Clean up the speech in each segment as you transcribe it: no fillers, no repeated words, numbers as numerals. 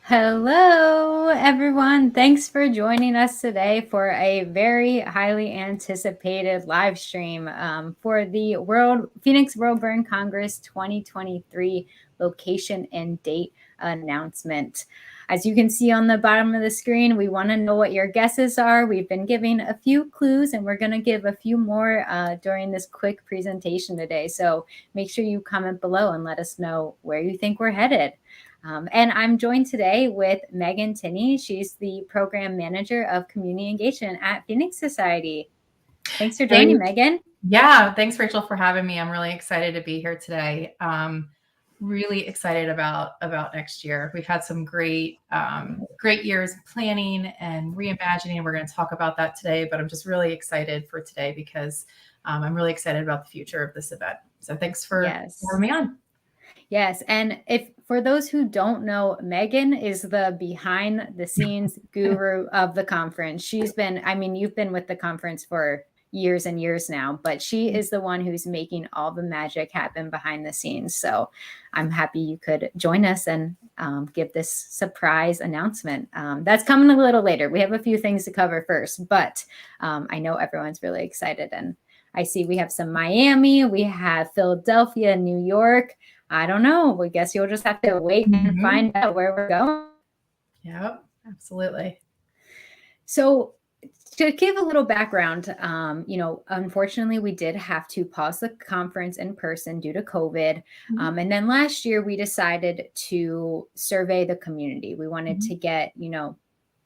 Hello, everyone. Thanks for joining us today for a very highly anticipated live stream for the Phoenix World Burn Congress 2023 location and date announcement. As you can see on the bottom of the screen, we want to know what your guesses are. We've been giving a few clues, and we're going to give a few more during this quick presentation today. So make sure you comment below and let us know where you think we're headed. And I'm joined today with Megan Tinney. She's the program manager of community engagement at Phoenix Society. Thanks for joining, Megan. Yeah, thanks, Rachel, for having me. I'm really excited to be here today. Really excited about next year. We've had some great years planning and reimagining. We're going to talk about that today, but I'm just really excited for today because I'm really excited about the future of this event. So thanks for having me on. Yes. And if for those who don't know, Megan is the behind the scenes guru of the conference. She's been, you've been with the conference for years and years now, but she is the one who's making all the magic happen behind the scenes. So I'm happy you could join us and give this surprise announcement. That's coming a little later. We have a few things to cover first, but I know everyone's really excited. And I see we have some Miami, we have Philadelphia, New York. I don't know. I guess you'll just have to wait and find out where we're going. Yep, absolutely. So to give a little background, unfortunately, we did have to pause the conference in person due to COVID. And then last year, we decided to survey the community. We wanted to get,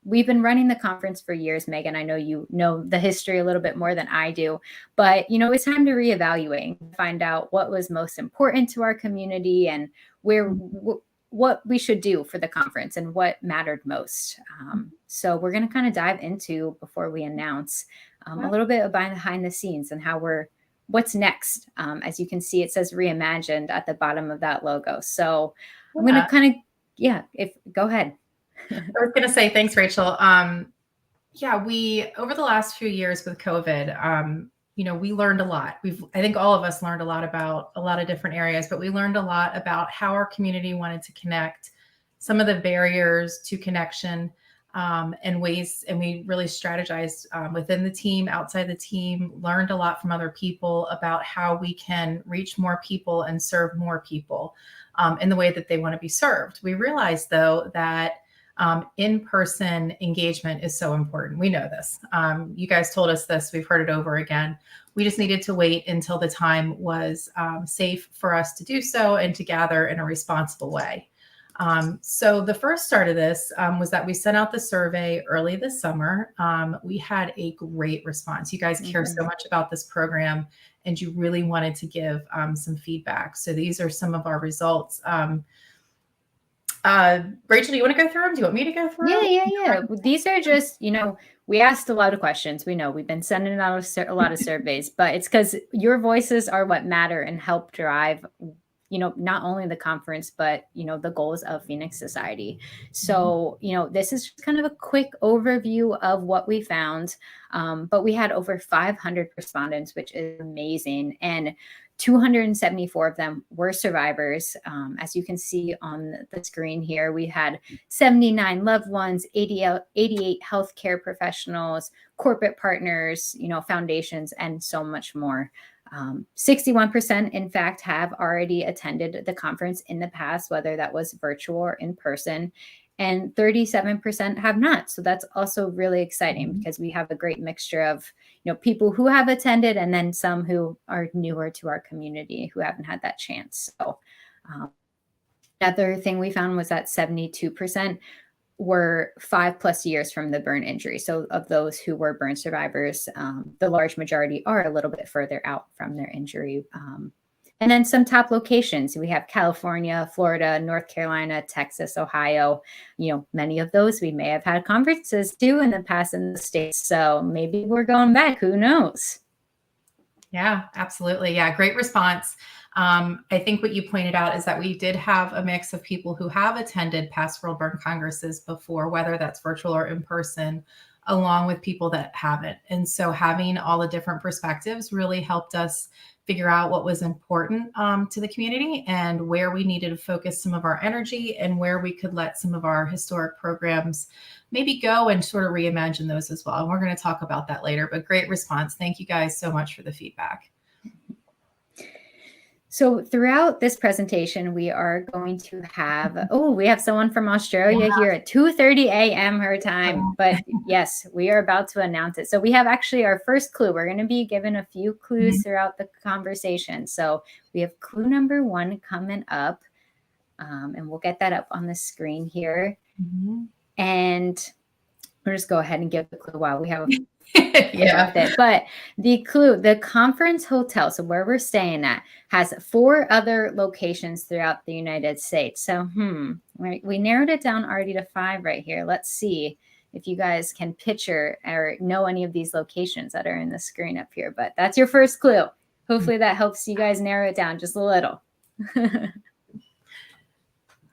we've been running the conference for years, Megan. I know you know the history a little bit more than I do, but it's time to reevaluate, find out what was most important to our community and what we should do for the conference and what mattered most. So we're going to kind of dive into, before we announce, a little bit behind the scenes and what's next. As you can see, it says Reimagined at the bottom of that logo. So I'm going to kind of, go ahead. I was going to say, thanks, Rachel. We, over the last few years with COVID, we learned a lot. I think all of us learned a lot about a lot of different areas, but we learned a lot about how our community wanted to connect, some of the barriers to connection, and ways, and we really strategized within the team, outside the team, learned a lot from other people about how we can reach more people and serve more people in the way that they want to be served. We realized, though, that in-person engagement is so important. We know this. You guys told us this. We've heard it over again. We just needed to wait until the time was safe for us to do so and to gather in a responsible way. So the first start of this was that we sent out the survey early this summer. We had a great response. You guys care so much about this program and you really wanted to give some feedback. So these are some of our results. Rachel, do you want to go through them? Do you want me to go through them? Yeah. These are just, we asked a lot of questions. We know we've been sending out a lot of surveys, but it's because your voices are what matter and help drive, not only the conference, but, the goals of Phoenix Society. So, this is just kind of a quick overview of what we found. But we had over 500 respondents, which is amazing. And 274 of them were survivors. As you can see on the screen here, we had 79 loved ones, 88 healthcare professionals, corporate partners, foundations, and so much more. 61%, in fact, have already attended the conference in the past, whether that was virtual or in person, and 37% have not. So that's also really exciting because we have a great mixture of, people who have attended and then some who are newer to our community who haven't had that chance. So another thing we found was that 72% were 5+ years from the burn injury. So of those who were burn survivors, the large majority are a little bit further out from their injury. And then some top locations. We have California, Florida, North Carolina, Texas, Ohio. Many of those we may have had conferences too in the past in the States. So maybe we're going back. Who knows? Yeah, absolutely. Yeah, great response. I think what you pointed out is that we did have a mix of people who have attended past World Burn Congresses before, whether that's virtual or in person. along with people that haven't. And so having all the different perspectives really helped us figure out what was important to the community and where we needed to focus some of our energy and where we could let some of our historic programs maybe go and sort of reimagine those as well. And we're going to talk about that later, but great response. Thank you guys so much for the feedback. So throughout this presentation, we are going to have, we have someone from Australia here at 2:30 a.m. her time. But yes, we are about to announce it. So we have actually our first clue. We're going to be given a few clues throughout the conversation. So we have clue number 1 coming up, and we'll get that up on the screen here. And we'll just go ahead and give the clue while we have But the clue, the conference hotel, so where we're staying at, has 4 other locations throughout the United States. So we narrowed it down already to 5 right here. Let's see if you guys can picture or know any of these locations that are in the screen up here. But that's your first clue. Hopefully that helps you guys narrow it down just a little.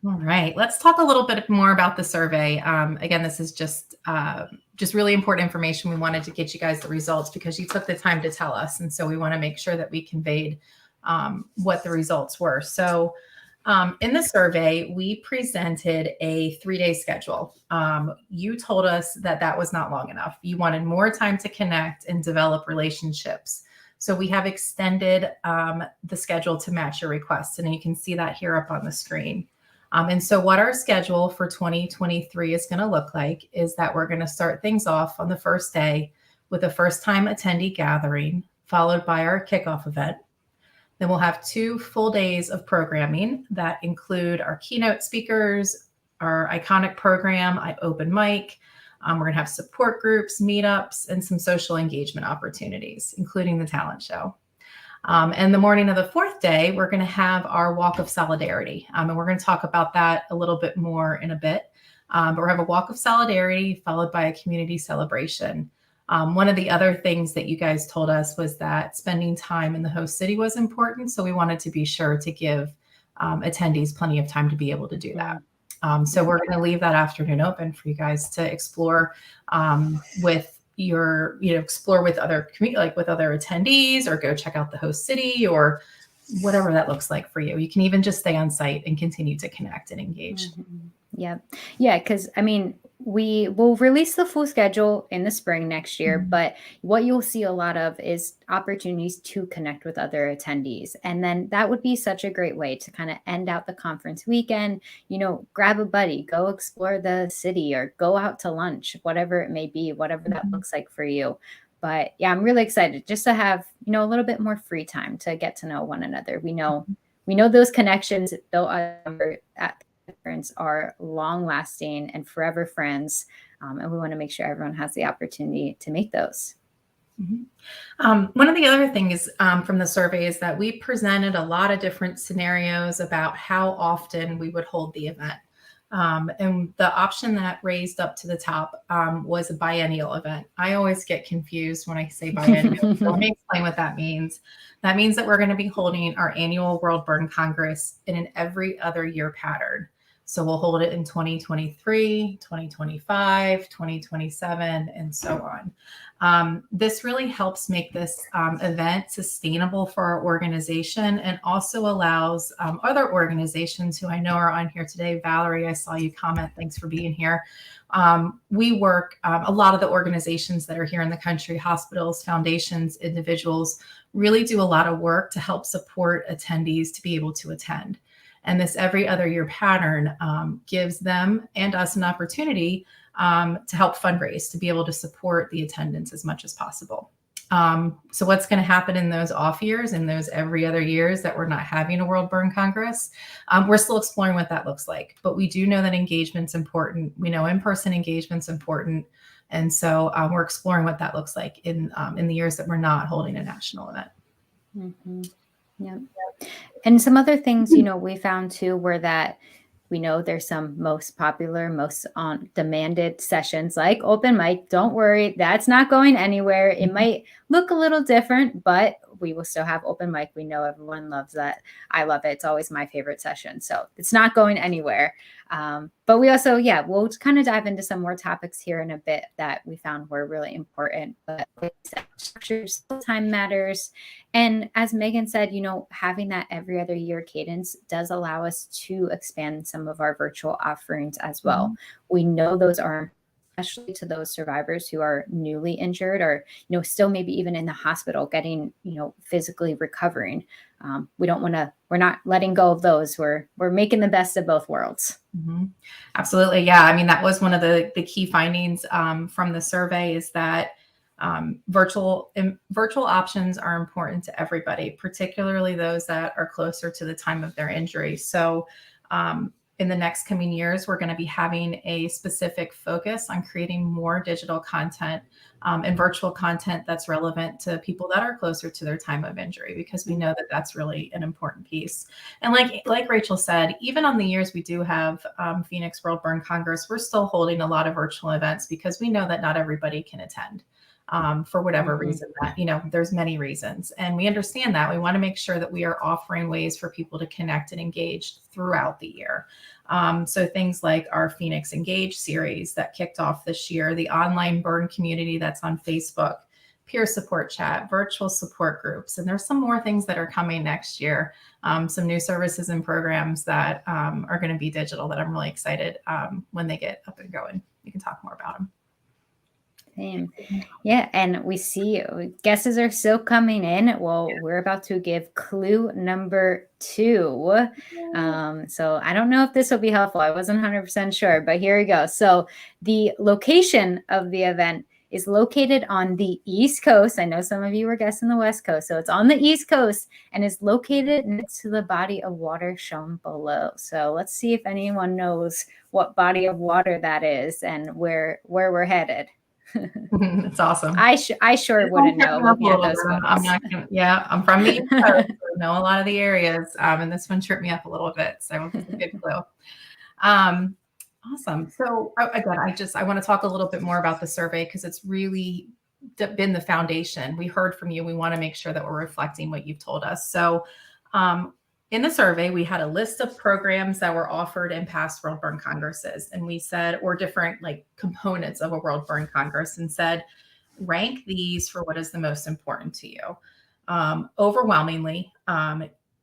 All right, let's talk a little bit more about the survey. Again, this is just really important information. We wanted to get you guys the results because you took the time to tell us. And so we want to make sure that we conveyed what the results were. So in the survey, we presented a 3-day schedule. You told us that that was not long enough. You wanted more time to connect and develop relationships. So we have extended the schedule to match your requests. And you can see that here up on the screen. And so what our schedule for 2023 is going to look like is that we're going to start things off on the first day with a first-time attendee gathering, followed by our kickoff event. Then we'll have 2 full days of programming that include our keynote speakers, our iconic program, open mic. We're going to have support groups, meetups, and some social engagement opportunities, including the talent show. And the morning of the 4th day, we're going to have our walk of solidarity. And we're going to talk about that a little bit more in a bit. But we're going to have a walk of solidarity followed by a community celebration. One of the other things that you guys told us was that spending time in the host city was important. So we wanted to be sure to give attendees plenty of time to be able to do that. So we're going to leave that afternoon open for you guys to explore with explore with other like with other attendees, or go check out the host city, or whatever that looks like for you. You can even just stay on site and continue to connect and engage. Yeah. Because I mean, we will release the full schedule in the spring next year, but what you'll see a lot of is opportunities to connect with other attendees. And then that would be such a great way to kind of end out the conference weekend, grab a buddy, go explore the city, or go out to lunch, whatever it may be, whatever that looks like for you. But yeah, I'm really excited just to have, a little bit more free time to get to know one another. We know those connections, though, at friends are long lasting and forever friends. And we want to make sure everyone has the opportunity to make those. One of the other things from the survey is that we presented a lot of different scenarios about how often we would hold the event. And the option that raised up to the top was a biennial event. I always get confused when I say biennial. So let me explain what that means. That means that we're going to be holding our annual World Burn Congress in an every other year pattern. So we'll hold it in 2023, 2025, 2027, and so on. This really helps make this event sustainable for our organization, and also allows other organizations who I know are on here today. Valerie, I saw you comment. Thanks for being here. We work, a lot of the organizations that are here in the country, hospitals, foundations, individuals, really do a lot of work to help support attendees to be able to attend. And this every other year pattern gives them and us an opportunity to help fundraise, to be able to support the attendance as much as possible. So what's going to happen in those off years, in those every other years that we're not having a World Burn Congress? We're still exploring what that looks like, but we do know that engagement's important. We know in-person engagement's important. And so we're exploring what that looks like in the years that we're not holding a national event. Yeah. And some other things, we found too, were that we know there's some most popular, most demanded sessions like open mic. Don't worry, that's not going anywhere. It might look a little different, but we will still have open mic. We know everyone loves that. I love it. It's always my favorite session. So it's not going anywhere. But we also, we'll kind of dive into some more topics here in a bit that we found were really important. But like I said, structure still time matters. And as Megan said, having that every other year cadence does allow us to expand some of our virtual offerings as well. Mm-hmm. We know those are, especially to those survivors who are newly injured or, still maybe even in the hospital getting, physically recovering. We're not letting go of those. We're making the best of both worlds. Mm-hmm. Absolutely. Yeah. I mean, that was one of the key findings from the survey, is that virtual options are important to everybody, particularly those that are closer to the time of their injury. So in the next coming years, we're going to be having a specific focus on creating more digital content and virtual content that's relevant to people that are closer to their time of injury, because we know that that's really an important piece. And like Rachel said, even on the years we do have Phoenix World Burn Congress, we're still holding a lot of virtual events because we know that not everybody can attend. For whatever reason, that, there's many reasons. And we understand that. We want to make sure that we are offering ways for people to connect and engage throughout the year. So things like our Phoenix Engage series that kicked off this year, the online burn community that's on Facebook, peer support chat, virtual support groups. And there's some more things that are coming next year. Some new services and programs that are going to be digital that I'm really excited when they get up and going. We can talk more about them. Yeah, and we see guesses are still coming in. Well, we're about to give clue number 2. So I don't know if this will be helpful. I wasn't 100% sure, but here we go. So the location of the event is located on the East Coast. I know some of you were guessing the West Coast. So it's on the East Coast and is located next to the body of water shown below. So let's see if anyone knows what body of water that is and where we're headed. It's awesome. I sure wouldn't know looking at those photos. I'm from the East Coast, so I know a lot of the areas, and this one tripped me up a little bit, so it's a good clue. Awesome. So again, I want to talk a little bit more about the survey because it's really been the foundation. We heard from you. We want to make sure that we're reflecting what you've told us. So in the survey, we had a list of programs that were offered in past World Burn Congresses. And we said, or different components of a World Burn Congress, and said, rank these for what is the most important to you. Overwhelmingly,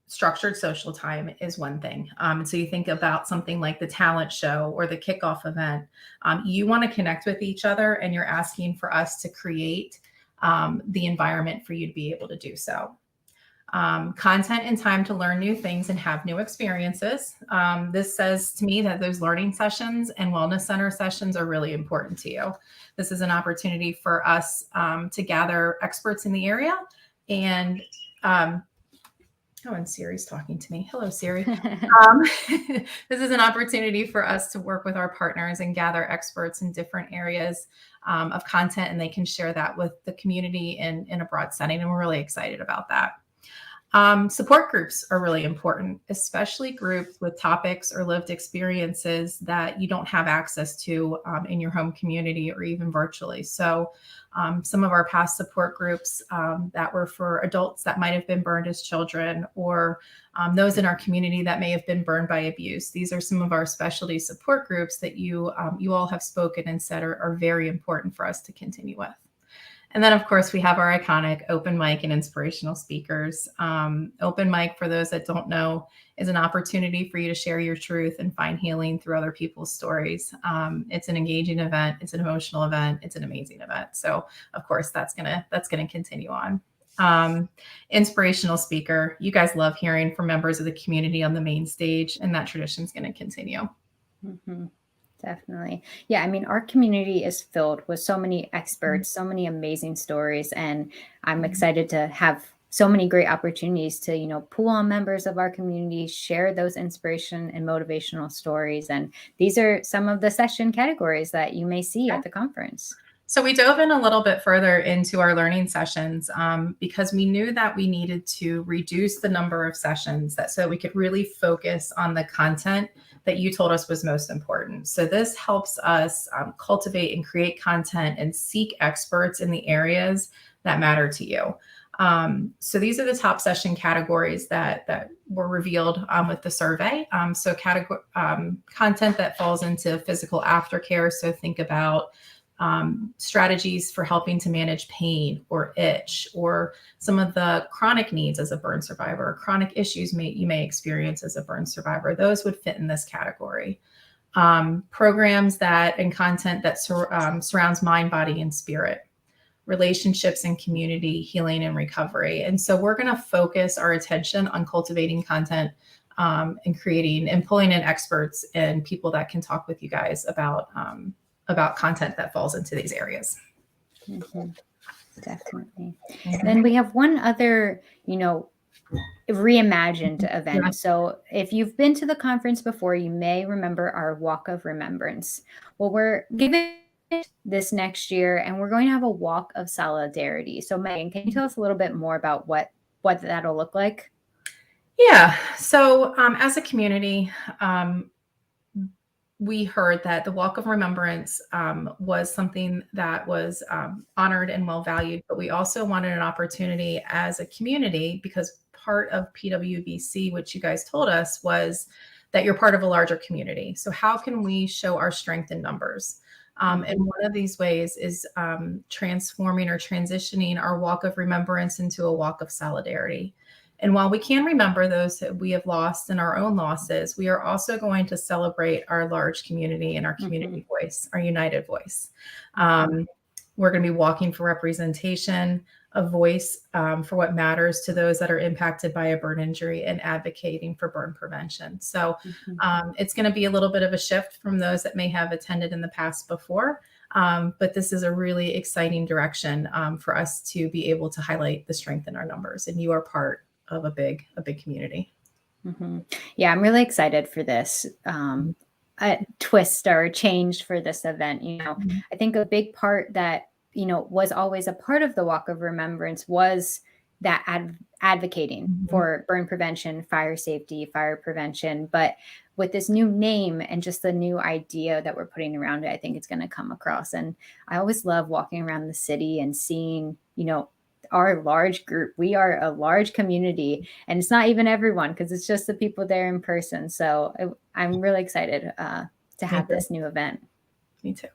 structured social time is one thing. And so you think about something like the talent show or the kickoff event. You want to connect with each other, and you're asking for us to create the environment for you to be able to do so. Content and time to learn new things and have new experiences. This says to me that those learning sessions and wellness center sessions are really important to you. This is an opportunity for us to gather experts in the area. And and Siri's talking to me. Hello, Siri. This is an opportunity for us to work with our partners and gather experts in different areas of content, and they can share that with the community in a broad setting. And we're really excited about that. Support groups are really important, especially groups with topics or lived experiences that you don't have access to in your home community or even virtually. So some of our past support groups that were for adults that might have been burned as children, or those in our community that may have been burned by abuse. These are some of our specialty support groups that you all have spoken and said are very important for us to continue with. And then, of course, we have our iconic open mic and inspirational speakers. Open mic, for those that don't know, is an opportunity for you to share your truth and find healing through other people's stories. It's an engaging event. It's an emotional event. It's an amazing event. So, of course, that's gonna continue on. Inspirational speaker. You guys love hearing from members of the community on the main stage, and that tradition is going to continue. Mm-hmm. Definitely. Yeah. I mean, our community is filled with so many experts, so many amazing stories, and I'm excited to have so many great opportunities to, pull on members of our community, share those inspiration and motivational stories. And these are some of the session categories that you may see at the conference. So we dove in a little bit further into our learning sessions because we knew that we needed to reduce the number of sessions so we could really focus on the content that you told us was most important. So this helps us cultivate and create content and seek experts in the areas that matter to you. So these are the top session categories that were revealed with the survey. So content that falls into physical aftercare. So think about strategies for helping to manage pain or itch, or some of the chronic needs as a burn survivor, chronic issues you may experience as a burn survivor. Those would fit in this category. Programs and content that surrounds mind, body, and spirit, relationships and community, healing and recovery. And so we're going to focus our attention on cultivating content and creating and pulling in experts and people that can talk with you guys about content that falls into these areas. Mm-hmm. Definitely. Mm-hmm. Then we have one other, Reimagined event. Yeah. So if you've been to the conference before, you may remember our Walk of Remembrance. Well, we're giving this next year, and we're going to have a Walk of Solidarity. So Megan, can you tell us a little bit more about what that'll look like? Yeah. So as a community, we heard that the Walk of Remembrance was something that was honored and well valued, but we also wanted an opportunity as a community, because part of PWBC, which you guys told us, was that you're part of a larger community. So how can we show our strength in numbers? And one of these ways is transforming or transitioning our Walk of Remembrance into a Walk of Solidarity. And while we can remember those that we have lost and our own losses, we are also going to celebrate our large community and our community voice, our united voice. We're going to be walking for representation, a voice for what matters to those that are impacted by a burn injury, and advocating for burn prevention. So it's going to be a little bit of a shift from those that may have attended in the past before. But this is a really exciting direction for us to be able to highlight the strength in our numbers. And you are part of a big community. Mm-hmm. Yeah, I'm really excited for this a twist or change for this event. I think a big part that, was always a part of the Walk of Remembrance was that advocating for burn prevention, fire safety, fire prevention. But with this new name and just the new idea that we're putting around it, I think it's going to come across. And I always love walking around the city and seeing, our large group. We are a large community, and it's not even everyone, because it's just the people there in person. So I'm really excited to have this new event. Me too.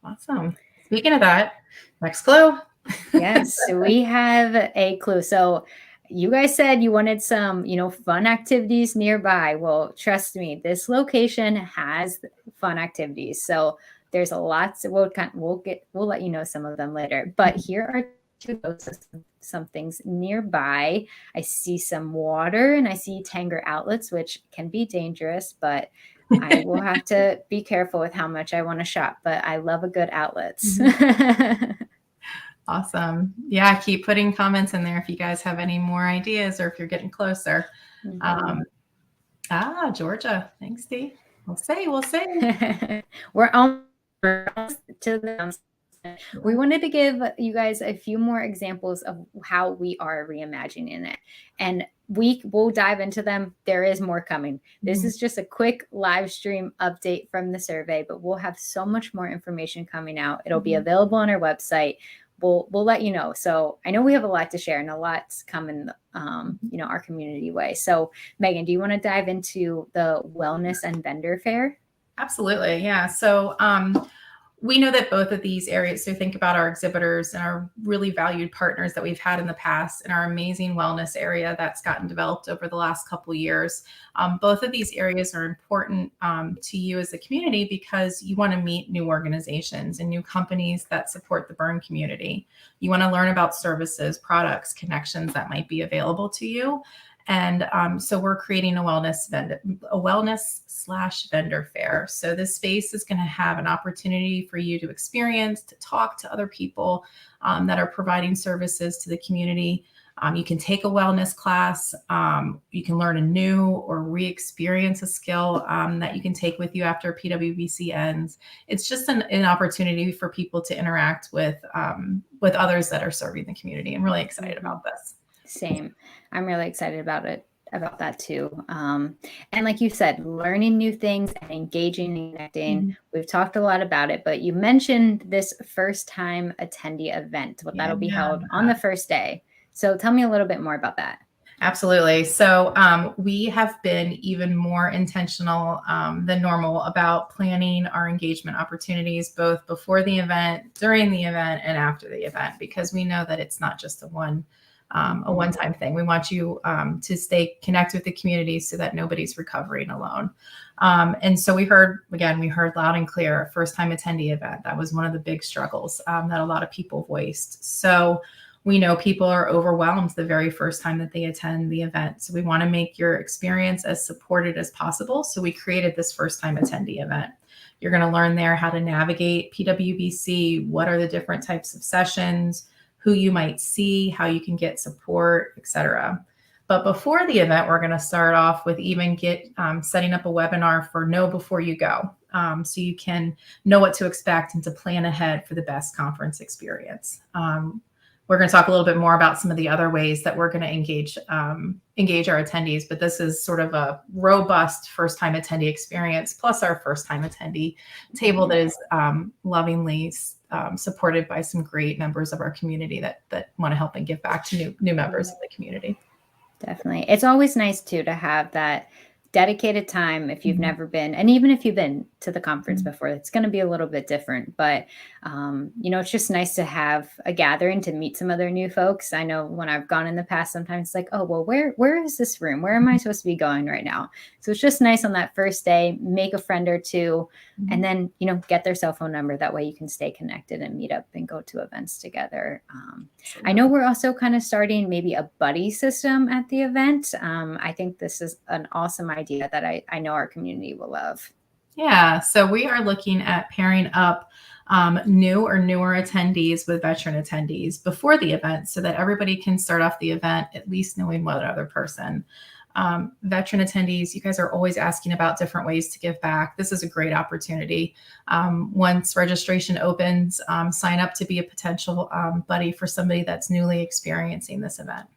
Awesome. Speaking of that, next clue. Yes, so we have a clue. So you guys said you wanted some, fun activities nearby. Well, trust me, this location has fun activities. So there's a lot. So we'll let you know some of them later. But here are some things nearby. I see some water and I see Tanger outlets, which can be dangerous, but I will have to be careful with how much I want to shop. But I love a good outlets. Awesome. Yeah, keep putting comments in there if you guys have any more ideas or if you're getting closer. Georgia. Thanks, Steve. We'll see. We're almost to the. We wanted to give you guys a few more examples of how we are reimagining it, and we'll dive into them. There is more coming. This is just a quick live stream update from the survey, but we'll have so much more information coming out. It'll be available on our website. We'll let you know. So I know we have a lot to share and a lot's coming, our community way. So Megan, do you want to dive into the wellness and vendor fair? Absolutely. Yeah. So we know that both of these areas, so think about our exhibitors and our really valued partners that we've had in the past, and our amazing wellness area that's gotten developed over the last couple of years. Both of these areas are important to you as a community, because you want to meet new organizations and new companies that support the burn community. You want to learn about services, products, connections that might be available to you. And so we're creating a wellness/vendor fair. So this space is going to have an opportunity for you to experience, to talk to other people that are providing services to the community. You can take a wellness class. You can learn a new or re-experience a skill that you can take with you after PWBC ends. It's just an opportunity for people to interact with others that are serving the community. I'm really excited about this. Same. I'm really excited about it. about that too. And like you said, learning new things and engaging and connecting. We've talked a lot about it, but you mentioned this first time attendee event, what that'll be held on the first day. So tell me a little bit more about that. Absolutely. So we have been even more intentional than normal about planning our engagement opportunities, both before the event, during the event, and after the event, because we know that it's not just a one-time thing. We want you to stay connected with the community so that nobody's recovering alone. And so we heard loud and clear, first-time attendee event. That was one of the big struggles that a lot of people voiced. So we know people are overwhelmed the very first time that they attend the event. So we want to make your experience as supported as possible. So we created this first-time attendee event. You're going to learn there how to navigate PWBC, what are the different types of sessions, who you might see, how you can get support, etc. But before the event, we're going to start off with even setting up a webinar for Know Before You Go. So you can know what to expect and to plan ahead for the best conference experience. We're going to talk a little bit more about some of the other ways that we're going to engage our attendees, but this is sort of a robust first-time attendee experience, plus our first-time attendee table that is lovingly supported by some great members of our community that want to help and give back to new members of the community. Definitely. It's always nice too to have that dedicated time if you've never been, and even if you've been to the conference before, it's going to be a little bit different, but it's just nice to have a gathering to meet some other new folks. I know when I've gone in the past, sometimes it's like, oh, well, where is this room? Where am I supposed to be going right now? So it's just nice on that first day, make a friend or two, and then, get their cell phone number. That way you can stay connected and meet up and go to events together. I know we're also kind of starting maybe a buddy system at the event. I think this is an awesome idea that I know our community will love. Yeah, so we are looking at pairing up new or newer attendees with veteran attendees before the event so that everybody can start off the event at least knowing one other person. Veteran attendees, you guys are always asking about different ways to give back. This is a great opportunity. Once registration opens, sign up to be a potential buddy for somebody that's newly experiencing this event.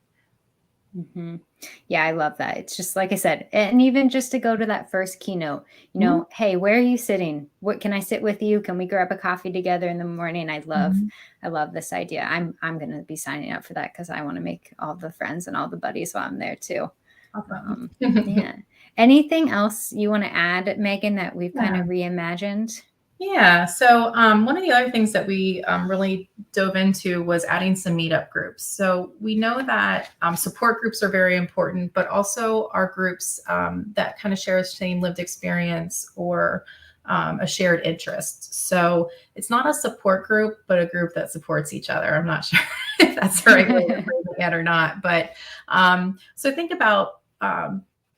Yeah, I love that. It's just like I said, and even just to go to that first keynote, hey, where are you sitting? What can I sit with you? Can we grab a coffee together in the morning? I love this idea. I'm going to be signing up for that because I want to make all the friends and all the buddies while I'm there too. Awesome. Yeah. Anything else you want to add, Megan, that we've kind of reimagined? Yeah. So one of the other things that we really dove into was adding some meetup groups. So we know that support groups are very important, but also our groups that kind of share the same lived experience or a shared interest. So it's not a support group, but a group that supports each other. I'm not sure if that's the right way to phrase it or not. But so think about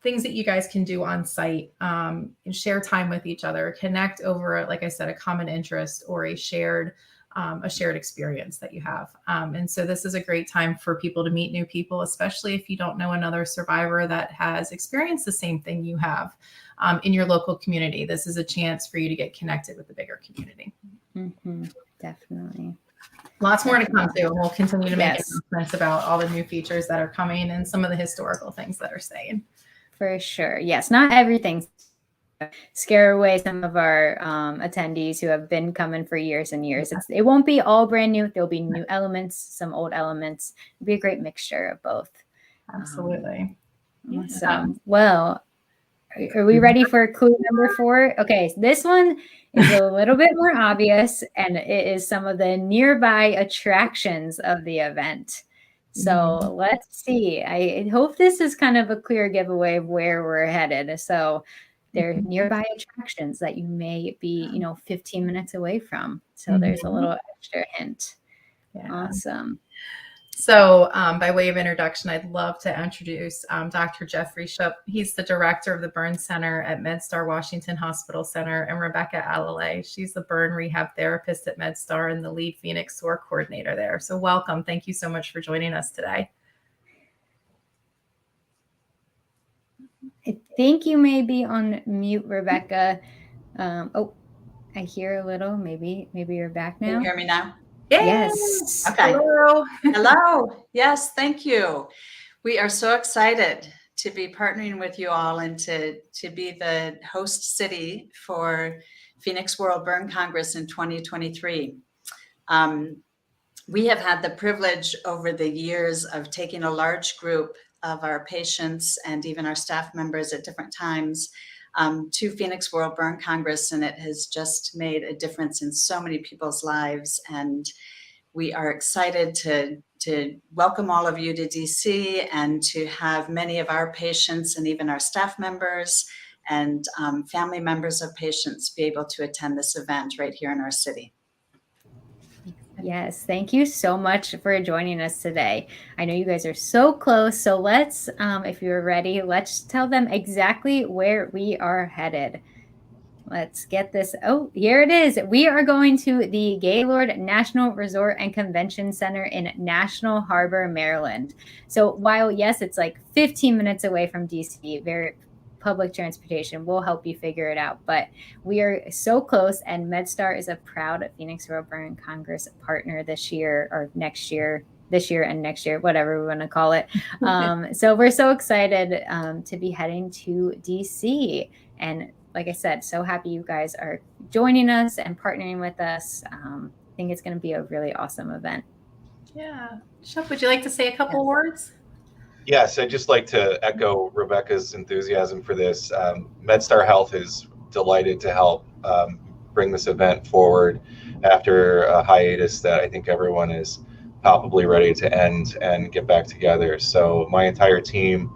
things that you guys can do on site and share time with each other, connect over, like I said, a common interest or a shared experience that you have. And so this is a great time for people to meet new people, especially if you don't know another survivor that has experienced the same thing you have in your local community. This is a chance for you to get connected with the bigger community. Definitely. Lots more to come too. And we'll continue to make announcements about all the new features that are coming and some of the historical things that are staying. For sure. Yes, not everything. Scare away some of our attendees who have been coming for years and years. It won't be all brand new. There'll be new elements, some old elements. It'll be a great mixture of both. Absolutely. Awesome. Well, are we ready for clue number 4? Okay, this one is a little bit more obvious, and it is some of the nearby attractions of the event. So let's see. I hope this is kind of a clear giveaway of where we're headed. So there are nearby attractions that you may be, 15 minutes away from. So there's a little extra hint. Yeah. Awesome. So by way of introduction, I'd love to introduce Dr. Jeffrey Shupp. He's the director of the Burn Center at MedStar Washington Hospital Center, and Rebecca Alalay. She's the burn rehab therapist at MedStar and the lead Phoenix SOAR coordinator there. So welcome. Thank you so much for joining us today. I think you may be on mute, Rebecca. I hear a little. Maybe you're back now. Can you hear me now? Yes. Okay. Hello. Hello. Yes, thank you. We are so excited to be partnering with you all and to be the host city for Phoenix World Burn Congress in 2023. We have had the privilege over the years of taking a large group of our patients and even our staff members at different times to Phoenix World Burn Congress, and it has just made a difference in so many people's lives. And we are excited to welcome all of you to DC and to have many of our patients and even our staff members and family members of patients be able to attend this event right here in our city. Yes, thank you so much for joining us today. I know you guys are so close, so let's, if you're ready, let's tell them exactly where we are headed. Let's get this. Oh, here it is. We are going to the Gaylord National Resort and Convention Center in National Harbor, Maryland. So while, yes, it's like 15 minutes away from DC, very public transportation will help you figure it out. But we are so close, and MedStar is a proud Phoenix World Burn Congress partner this year or next year. This year and next year, whatever we want to call it. So we're so excited to be heading to DC. And like I said, so happy you guys are joining us and partnering with us. I think it's going to be a really awesome event. Yeah. Shep, would you like to say a couple words? Yes, I'd just like to echo Rebecca's enthusiasm for this. MedStar Health is delighted to help bring this event forward after a hiatus that I think everyone is palpably ready to end and get back together. So my entire team,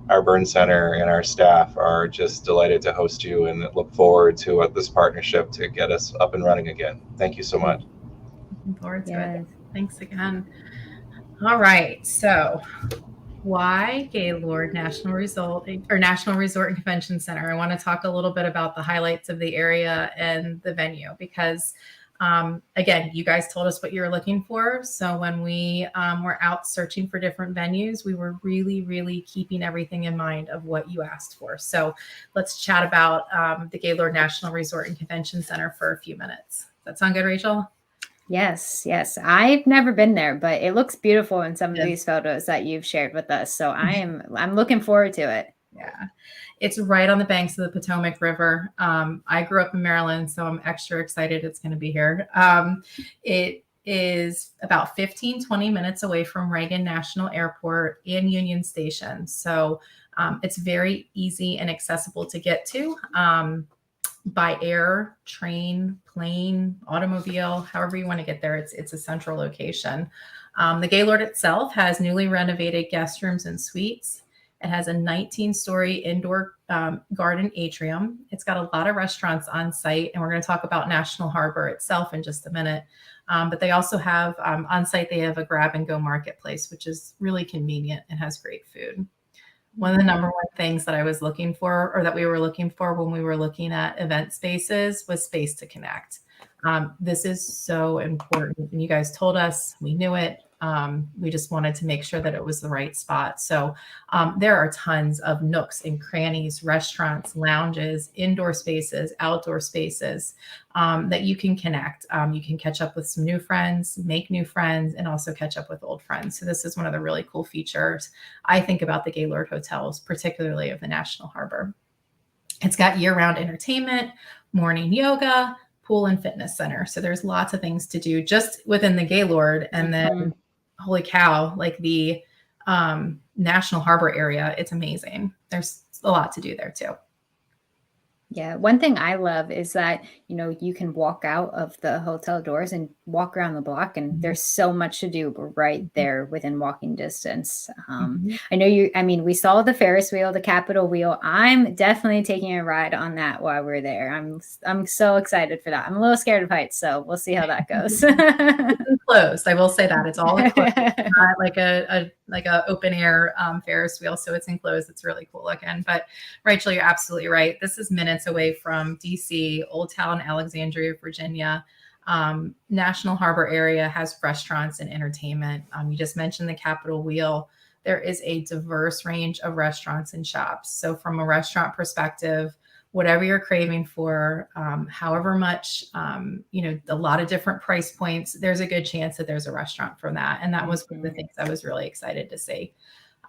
our burn center, and our staff are just delighted to host you and look forward to this partnership to get us up and running again. Thank you so much. Looking forward to it. Thanks again. All right. So why Gaylord National Resort and Convention Center? I want to talk a little bit about the highlights of the area and the venue because again, you guys told us what you were looking for. So when we were out searching for different venues, we were really, really keeping everything in mind of what you asked for. So let's chat about the Gaylord National Resort and Convention Center for a few minutes. Does that sound good, Rachel? Yes. I've never been there, but it looks beautiful in some of these photos that you've shared with us. So I'm looking forward to it. Yeah. It's right on the banks of the Potomac River. I grew up in Maryland, so I'm extra excited it's going to be here. It is about 15, 20 minutes away from Reagan National Airport and Union Station. So it's very easy and accessible to get to by air, train, plane, automobile, however you want to get there. It's a central location. The Gaylord itself has newly renovated guest rooms and suites. It has a 19-story indoor garden atrium. It's got a lot of restaurants on site, and we're going to talk about National Harbor itself in just a minute. But they also have on site, they have a grab-and-go marketplace, which is really convenient and has great food. One of the number one things that I was looking for, or that we were looking for when we were looking at event spaces, was space to connect. This is so important. And you guys told us, we knew it. We just wanted to make sure that it was the right spot. So there are tons of nooks and crannies, restaurants, lounges, indoor spaces, outdoor spaces that you can connect. You can catch up with some new friends, make new friends, and also catch up with old friends. So this is one of the really cool features I think about the Gaylord hotels, particularly of the National Harbor. It's got year-round entertainment, morning yoga, pool and fitness center. So there's lots of things to do just within the Gaylord. And then holy cow, like the National Harbor area, it's amazing. There's a lot to do there too. Yeah. One thing I love is that, you can walk out of the hotel doors and walk around the block, and there's so much to do right there within walking distance. I know we saw the Ferris wheel, the Capitol wheel. I'm definitely taking a ride on that while we're there. I'm so excited for that. I'm a little scared of heights, so we'll see how that goes. It's enclosed. I will say that it's all enclosed. It's not like a open air Ferris wheel. So it's enclosed. It's really cool looking. But Rachel, you're absolutely right. This is minutes away from DC, Old Town, Alexandria, Virginia. National Harbor area has restaurants and entertainment. You just mentioned the Capitol wheel. There is a diverse range of restaurants and shops. So from a restaurant perspective, whatever you're craving for, however much, a lot of different price points, there's a good chance that there's a restaurant from that. And that was one of the things I was really excited to see.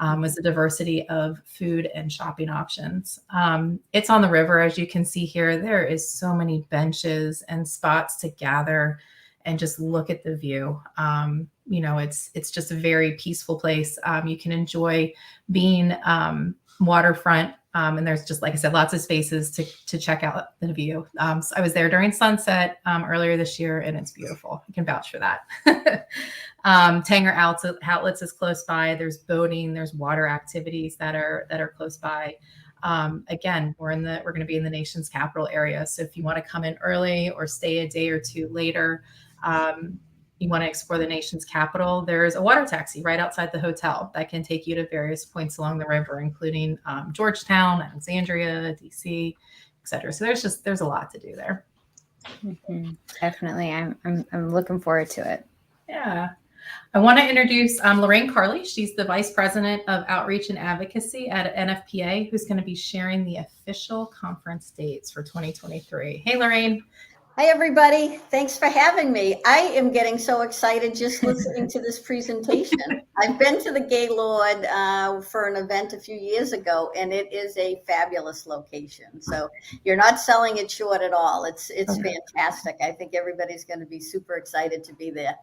was the diversity of food and shopping options. It's on the river, as you can see here. There is so many benches and spots to gather and just look at the view. It's just a very peaceful place. You can enjoy being waterfront. And there's just, like I said, lots of spaces to check out the view. So I was there during sunset earlier this year, and it's beautiful. I can vouch for that. Tanger Outlets is close by. There's boating. There's water activities that are close by. Again, we're going to be in the nation's capital area. So if you want to come in early or stay a day or two later, you want to explore the nation's capital, there's a water taxi right outside the hotel that can take you to various points along the river, including Georgetown, Alexandria, DC, et cetera. So there's a lot to do there. Mm-hmm. Definitely. I'm looking forward to it. Yeah. I want to introduce Lorraine Carley. She's the Vice President of Outreach and Advocacy at NFPA, who's going to be sharing the official conference dates for 2023. Hey, Lorraine. Hi, everybody. Thanks for having me. I am getting so excited just listening to this presentation. I've been to the Gaylord for an event a few years ago, and it is a fabulous location. So you're not selling it short at all. It's fantastic. I think everybody's going to be super excited to be there.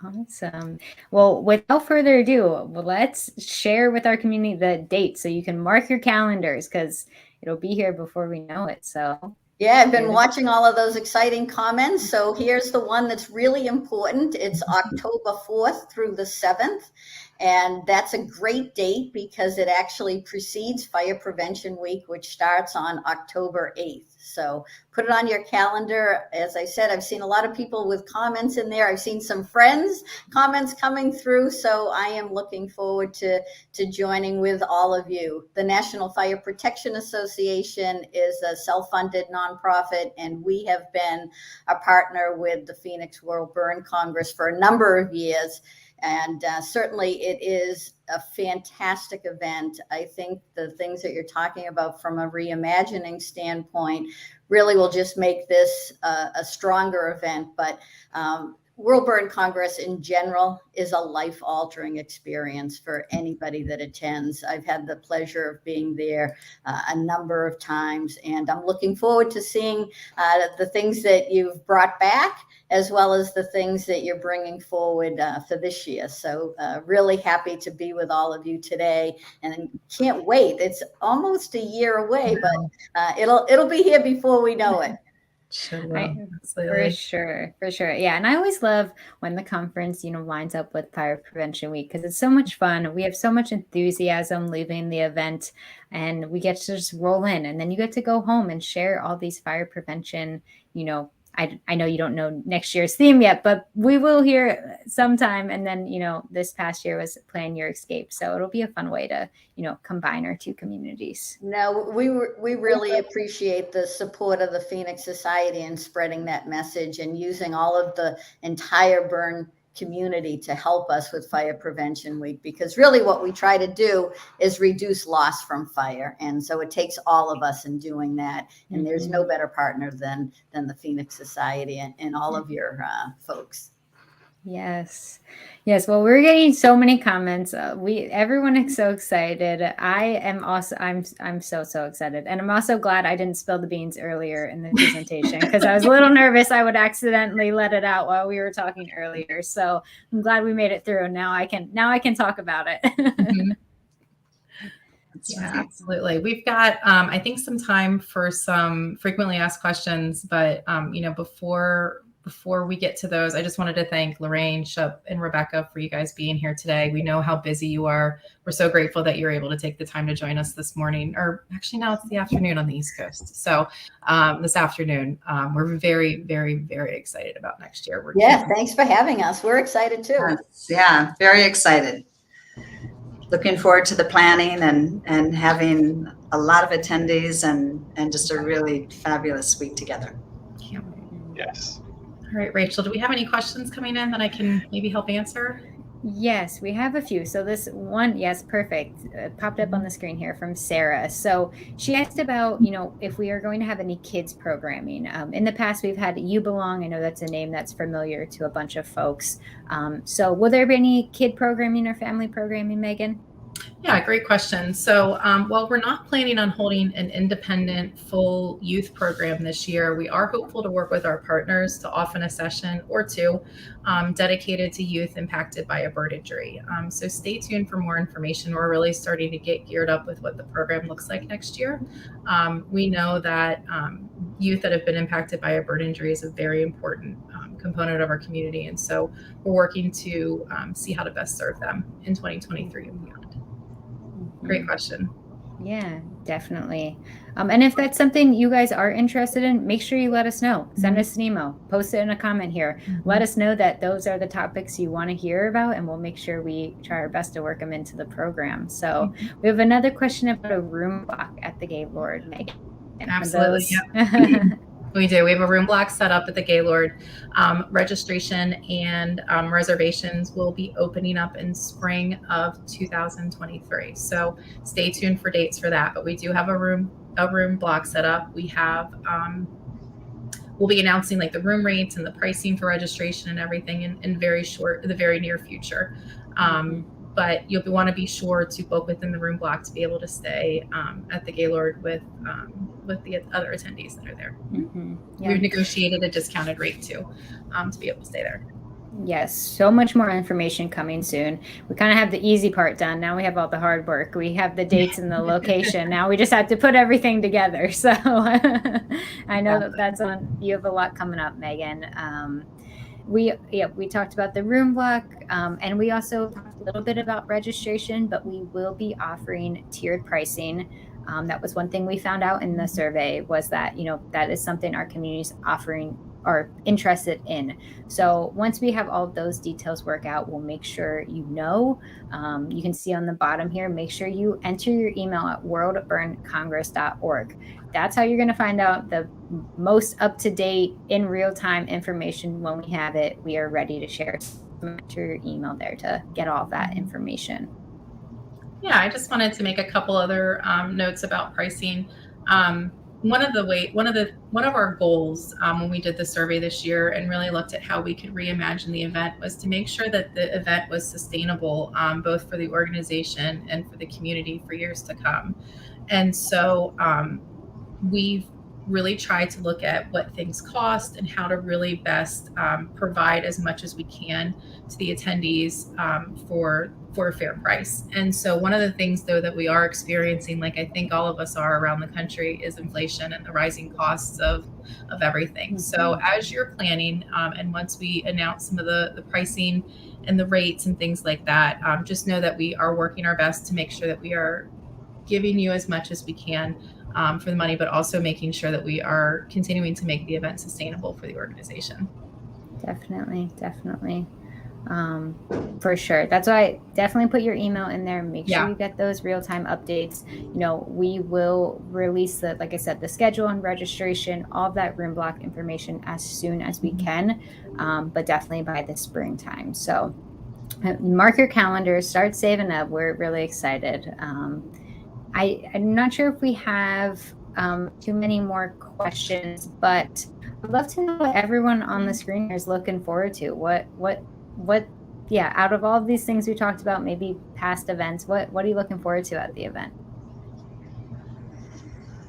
Awesome. Well, without further ado, let's share with our community the date so you can mark your calendars, because it'll be here before we know it. So yeah, I've been watching all of those exciting comments. So here's the one that's really important. It's October 4th through the 7th. And that's a great date because it actually precedes Fire Prevention Week, which starts on October 8th. So put it on your calendar. As I said, I've seen a lot of people with comments in there. I've seen some friends' comments coming through. So I am looking forward to joining with all of you. The National Fire Protection Association is a self-funded nonprofit, and we have been a partner with the Phoenix World Burn Congress for a number of years. And certainly it is a fantastic event. I think the things that you're talking about from a reimagining standpoint really will just make this a stronger event. But World Burn Congress in general is a life-altering experience for anybody that attends. I've had the pleasure of being there a number of times, and I'm looking forward to seeing the things that you've brought back, as well as the things that you're bringing forward for this year. So really happy to be with all of you today, and can't wait. It's almost a year away, but it'll be here before we know it. For sure. Yeah. And I always love when the conference, lines up with Fire Prevention Week, because it's so much fun. We have so much enthusiasm leaving the event, and we get to just roll in, and then you get to go home and share all these fire prevention, I know you don't know next year's theme yet, but we will hear sometime. And then, this past year was Plan Your Escape. So it'll be a fun way to, combine our two communities. No, we really appreciate the support of the Phoenix Society in spreading that message and using all of the entire burn community to help us with Fire Prevention Week, because really what we try to do is reduce loss from fire. And so it takes all of us in doing that. And there's no better partner than the Phoenix Society and all of your folks. Yes. Well, we're getting so many comments. Everyone is so excited. I'm so excited. And I'm also glad I didn't spill the beans earlier in the presentation, because I was a little nervous I would accidentally let it out while we were talking earlier. So I'm glad we made it through. Now I can talk about it. Mm-hmm. Yeah, absolutely. We've got, I think, some time for some frequently asked questions, but, before we get to those, I just wanted to thank Lorraine, Shep, and Rebecca for you guys being here today. We know how busy you are. We're so grateful that you're able to take the time to join us this morning, or actually now it's the afternoon on the East Coast. So this afternoon, we're very, very, very excited about next year. Thanks for having us. We're excited too. Yeah, very excited. Looking forward to the planning and having a lot of attendees and just a really fabulous week together. Yes. All right, Rachel, do we have any questions coming in that I can maybe help answer? Yes, we have a few. So this one, yes, perfect. Popped up on the screen here from Sarah. So she asked about, if we are going to have any kids programming. In the past, we've had You Belong. I know that's a name that's familiar to a bunch of folks. So will there be any kid programming or family programming, Megan? Yeah, great question. So while we're not planning on holding an independent full youth program this year, we are hopeful to work with our partners to offer a session or two dedicated to youth impacted by a bird injury. So stay tuned for more information. We're really starting to get geared up with what the program looks like next year. We know that youth that have been impacted by a bird injury is a very important component of our community. And so we're working to see how to best serve them in 2023 and beyond. Great question. Yeah, definitely. And if that's something you guys are interested in, make sure you let us know. Send us an email, post it in a comment here. Let us know that those are the topics you want to hear about, and we'll make sure we try our best to work them into the program. So we have another question about a room block at the Gaylord, Megan. Absolutely. Yeah. We do. We have a room block set up at the Gaylord. Registration and reservations will be opening up in spring of 2023. So stay tuned for dates for that. But we do have a room block set up. We have we'll be announcing like the room rates and the pricing for registration and everything in the very near future. But you'll want to be sure to book within the room block to be able to stay at the Gaylord with the other attendees that are there. Yeah. We've negotiated a discounted rate too to be able to stay there. Yes, so much more information coming soon. We kind of have the easy part done. Now we have all the hard work. We have the dates and the location. Now we just have to put everything together. So I know that's on. You have a lot coming up, Megan. We talked about the room block, and we also talked a little bit about registration, but we will be offering tiered pricing. That was one thing we found out in the survey, was that, that is something our community is offering or interested in. So once we have all of those details work out, we'll make sure you can see on the bottom here, make sure you enter your email at worldburncongress.org. That's how you're going to find out the most up-to-date, in real-time information. When we have it, we are ready to share. Enter your email there to get all of that information. Yeah, I just wanted to make a couple other notes about pricing. One of our goals when we did the survey this year and really looked at how we could reimagine the event was to make sure that the event was sustainable, both for the organization and for the community for years to come. And so we've really tried to look at what things cost and how to really best provide as much as we can to the attendees for a fair price. And so one of the things, though, that we are experiencing, like I think all of us are around the country, is inflation and the rising costs of everything. So as you're planning, and once we announce some of the pricing and the rates and things like that, just know that we are working our best to make sure that we are giving you as much as we can for the money, but also making sure that we are continuing to make the event sustainable for the organization. Definitely. For sure. That's why definitely put your email in there. Make sure you get those real-time updates. We will release like I said, the schedule and registration, all of that room block information as soon as we can, but definitely by the springtime. So mark your calendars, start saving up. We're really excited. I'm not sure if we have too many more questions, but I'd love to know what everyone on the screen is looking forward to. Out of all of these things we talked about, maybe past events, what are you looking forward to at the event?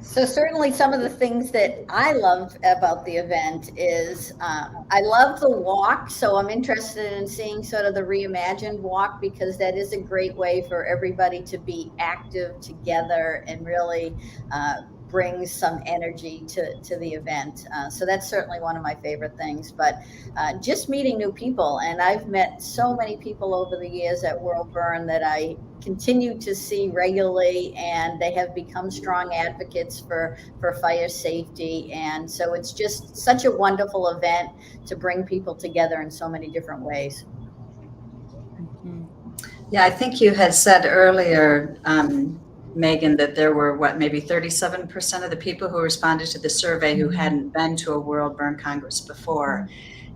So certainly some of the things that I love about the event is I love the walk. So I'm interested in seeing sort of the Reimagined walk, because that is a great way for everybody to be active together and really brings some energy to the event. So that's certainly one of my favorite things. But just meeting new people, and I've met so many people over the years at World Burn that I continue to see regularly, and they have become strong advocates for fire safety. And so it's just such a wonderful event to bring people together in so many different ways. Yeah, I think you had said earlier, Megan, that there were maybe 37% of the people who responded to the survey who hadn't been to a World Burn Congress before.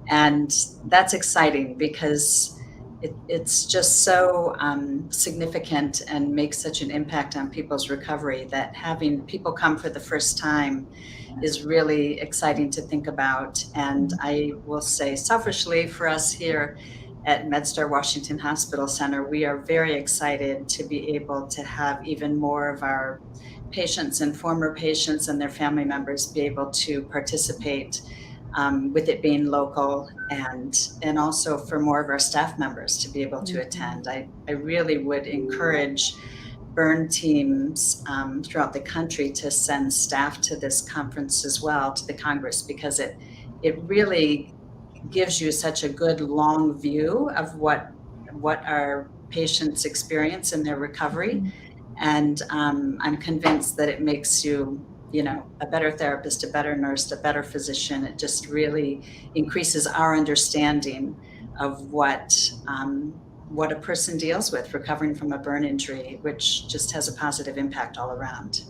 And that's exciting, because it's just so significant and makes such an impact on people's recovery that having people come for the first time is really exciting to think about. And I will say selfishly for us here at MedStar Washington Hospital Center, we are very excited to be able to have even more of our patients and former patients and their family members be able to participate with it being local, and also for more of our staff members to be able to attend. I really would encourage burn teams throughout the country to send staff to this conference as well, to the Congress, because it really gives you such a good long view of what our patients experience in their recovery. And I'm convinced that it makes you, a better therapist, a better nurse, a better physician. It just really increases our understanding of what a person deals with recovering from a burn injury, which just has a positive impact all around.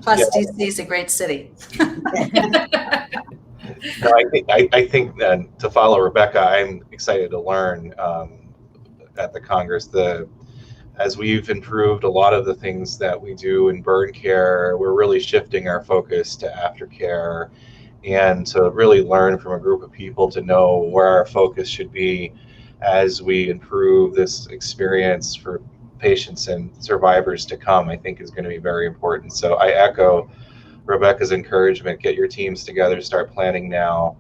Plus, DC is a great city. No, I think to follow Rebecca, I'm excited to learn at the Congress. As we've improved a lot of the things that we do in burn care, we're really shifting our focus to aftercare, and to really learn from a group of people to know where our focus should be as we improve this experience for patients and survivors to come, I think is going to be very important. So I echo Rebecca's encouragement. Get your teams together, start planning now,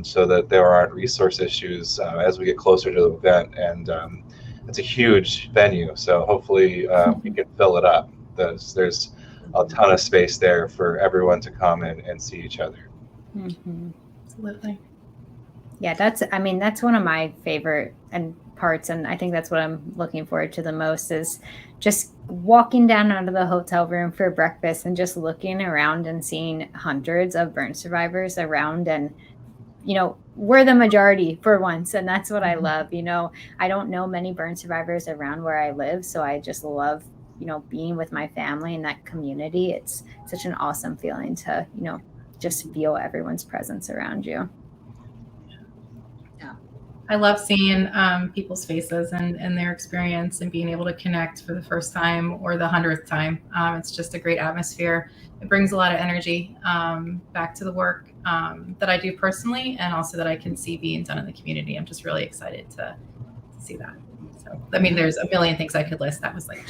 so that there aren't resource issues as we get closer to the event. And it's a huge venue, so hopefully we can fill it up. There's a ton of space there for everyone to come and see each other. Absolutely. Yeah, that's one of my favorite parts, and I think that's what I'm looking forward to the most, is just walking down out of the hotel room for breakfast and just looking around and seeing hundreds of burn survivors around, and we're the majority for once, and that's what I love. I don't know many burn survivors around where I live, so I just love being with my family in that community. It's such an awesome feeling to just feel everyone's presence around you. I love seeing people's faces and their experience, and being able to connect for the first time or the 100th time. It's just a great atmosphere. It brings a lot of energy back to the work that I do personally, and also that I can see being done in the community. I'm just really excited to see that. So, there's a million things I could list. That was like,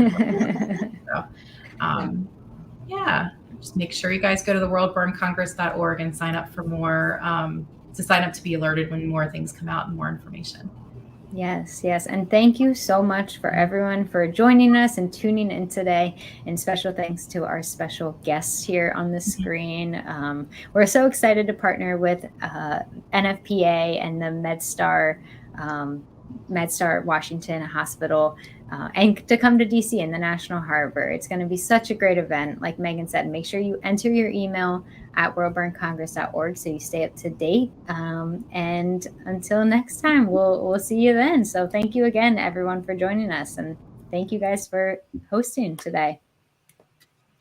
just make sure you guys go to the worldburncongress.org and sign up for more, to sign up to be alerted when more things come out and more information. Yes. And thank you so much for everyone for joining us and tuning in today. And special thanks to our special guests here on the screen. We're so excited to partner with NFPA and the MedStar Washington Hospital, and to come to DC in the National Harbor. It's going to be such a great event. Like Megan said, make sure you enter your email at worldburncongress.org so you stay up to date. And until next time, we'll see you then. So thank you again, everyone, for joining us. And thank you guys for hosting today.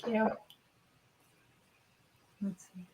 Thank you. Let's see.